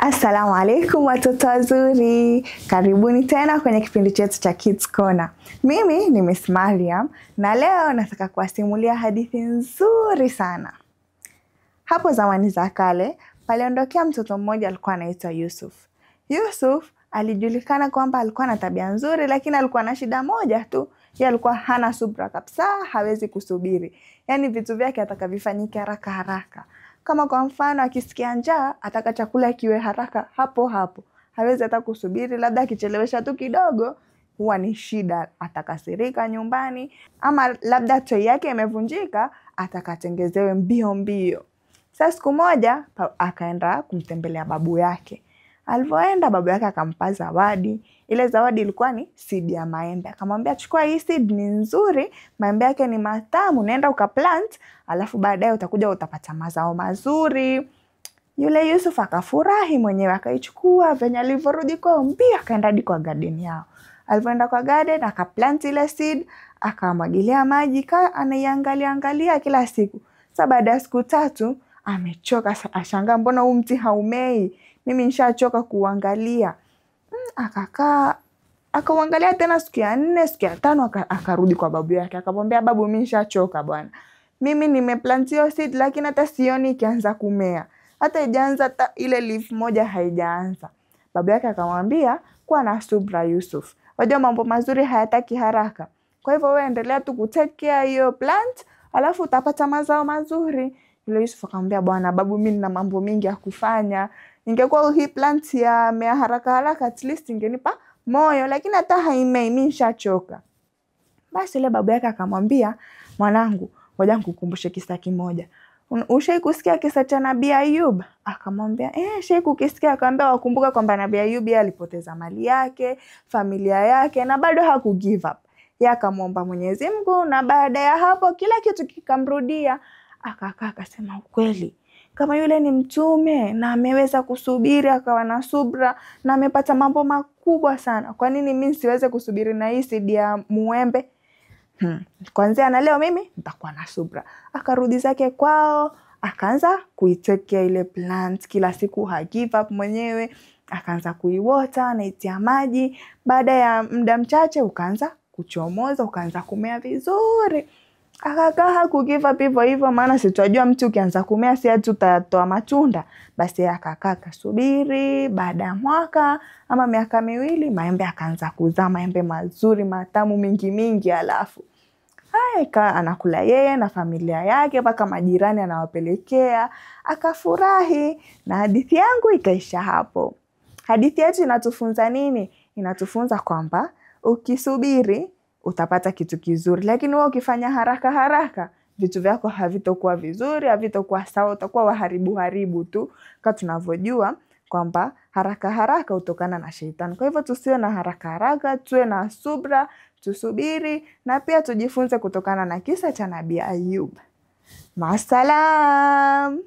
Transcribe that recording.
Assalamu alaikum watoto wazuri. Karibuni tena kwenye kipindi chetu cha Kids Corner. Mimi ni Miss Mariam na leo nataka kuwasimulia hadithi nzuri sana. Hapo zamani za kale, paliondokea mtoto mmoja alikuwa anaitwa Yusuf. Yusuf alijulikana kwamba alikuwa na tabia nzuri, lakini alikuwa na shida moja tu. Yeye alikuwa hana subra kabisa, hawezi kusubiri. Yaani vitu vyake atakavifanyike haraka haraka. Kama kwa mfano akisikia njaa, ataka chakula kiwe haraka hapo hapo. Hawezi hata kusubiri, labda akichelewesha tu kidogo, huwa ni shida, atakasirika nyumbani. Ama labda toy yake imevunjika, atakatengezewe mbio mbio. Sasa siku moja, akaenda kumtembelea babu yake. Alipoenda babu yake akampa zawadi. Ile zawadi ilikuwa ni seed ya maembe. Akamwambia chukua hii seed, ni nzuri, maembe yake ni matamu, nenda ukaplant, alafu baadaye utakuja utapata mazao mazuri. Yule Yusuf akafurahi mwenyewe, akaichukua, venye alivyorudi kwao mbio akaenda hadi kwa garden yao. Alipoenda kwa garden akaplant ile seed, akamwagilia maji, anaiangalia kila siku. Sasa baada ya siku 3 amechoka, ashangaa mbona huu mti haumei? Mimi nishachoka kuangalia. Akakaa, akauangalia tena siku ya 4, siku ya 5 akarudi kwa babu yake. Akamwambia babu, mimi nishachoka bwana. Mimi nimeplant hiyo seed lakini hata sioni ikianza kumea. Hata haijaanza ile leaf moja haijaanza. Babu yake akamwambia kuwa na subra Yusuf. Wajua mambo mazuri hayataki haraka. Kwa hivyo wewe endelea tu kutake care hiyo plant, alafu utapata mazao mazuri. Yule Yusuf akamwambia bwana babu, mimi nina mambo mingi ya kufanya. Ingekuwa hii plant ya mea haraka haraka at least ingenipa moyo, lakini hata haimei, mimi nishachoka. Basi yule babu yake akamwambia, mwanangu, ngoja nikukumbushe kisa kimoja. Ushai kusikia kisa cha Nabii Ayub? Akamwambia, shai kukisikia. Akamwambia wakumbuka kwamba Nabii Ayub alipoteza mali yake, familia yake na bado haku give up. Yeye akamwomba Mwenyezi Mungu na baada ya hapo kila kitu kikamrudia. Akakaa akasema ukweli, kama yule ni mtume na ameweza kusubiri akawa na subra na amepata mambo makubwa sana, kwa nini mimi siweze kusubiri na hii seed ya muembe? Kwanza na leo mimi nitakuwa na subra. Akarudi zake kwao, akaanza kuitekea ile plant kila siku, ha give up mwenyewe, akaanza kuiwater, anaitia maji. Baada ya muda mchache ukaanza kuchomoza, ukaanza kumea vizuri. Akakaa haku give up hivyo, maana sitajua mtu ukianza kumea si ati utatoa matunda. Basi akakaa kasubiri, baada ya mwaka ama miaka 2 maembe akaanza kuzaa, maembe mazuri matamu mingi. Alafu anakula yeye na familia yake, mpaka majirani anawapelekea, akafurahi. Na hadithi yangu ikaisha hapo. Hadithi yetu inatufunza nini? Inatufunza kwamba ukisubiri utapata kitu kizuri, lakini wewe ukifanya haraka vitu vyako havitakuwa vizuri, havitakuwa sawa, utakuwa waharibu tu. Kama tunavyojua kwamba haraka hutokana na shetani. Kwa hivyo tusiwe na haraka, tuwe na subra, tusubiri na pia tujifunze kutokana na kisa cha Nabii Ayub. Maasalam.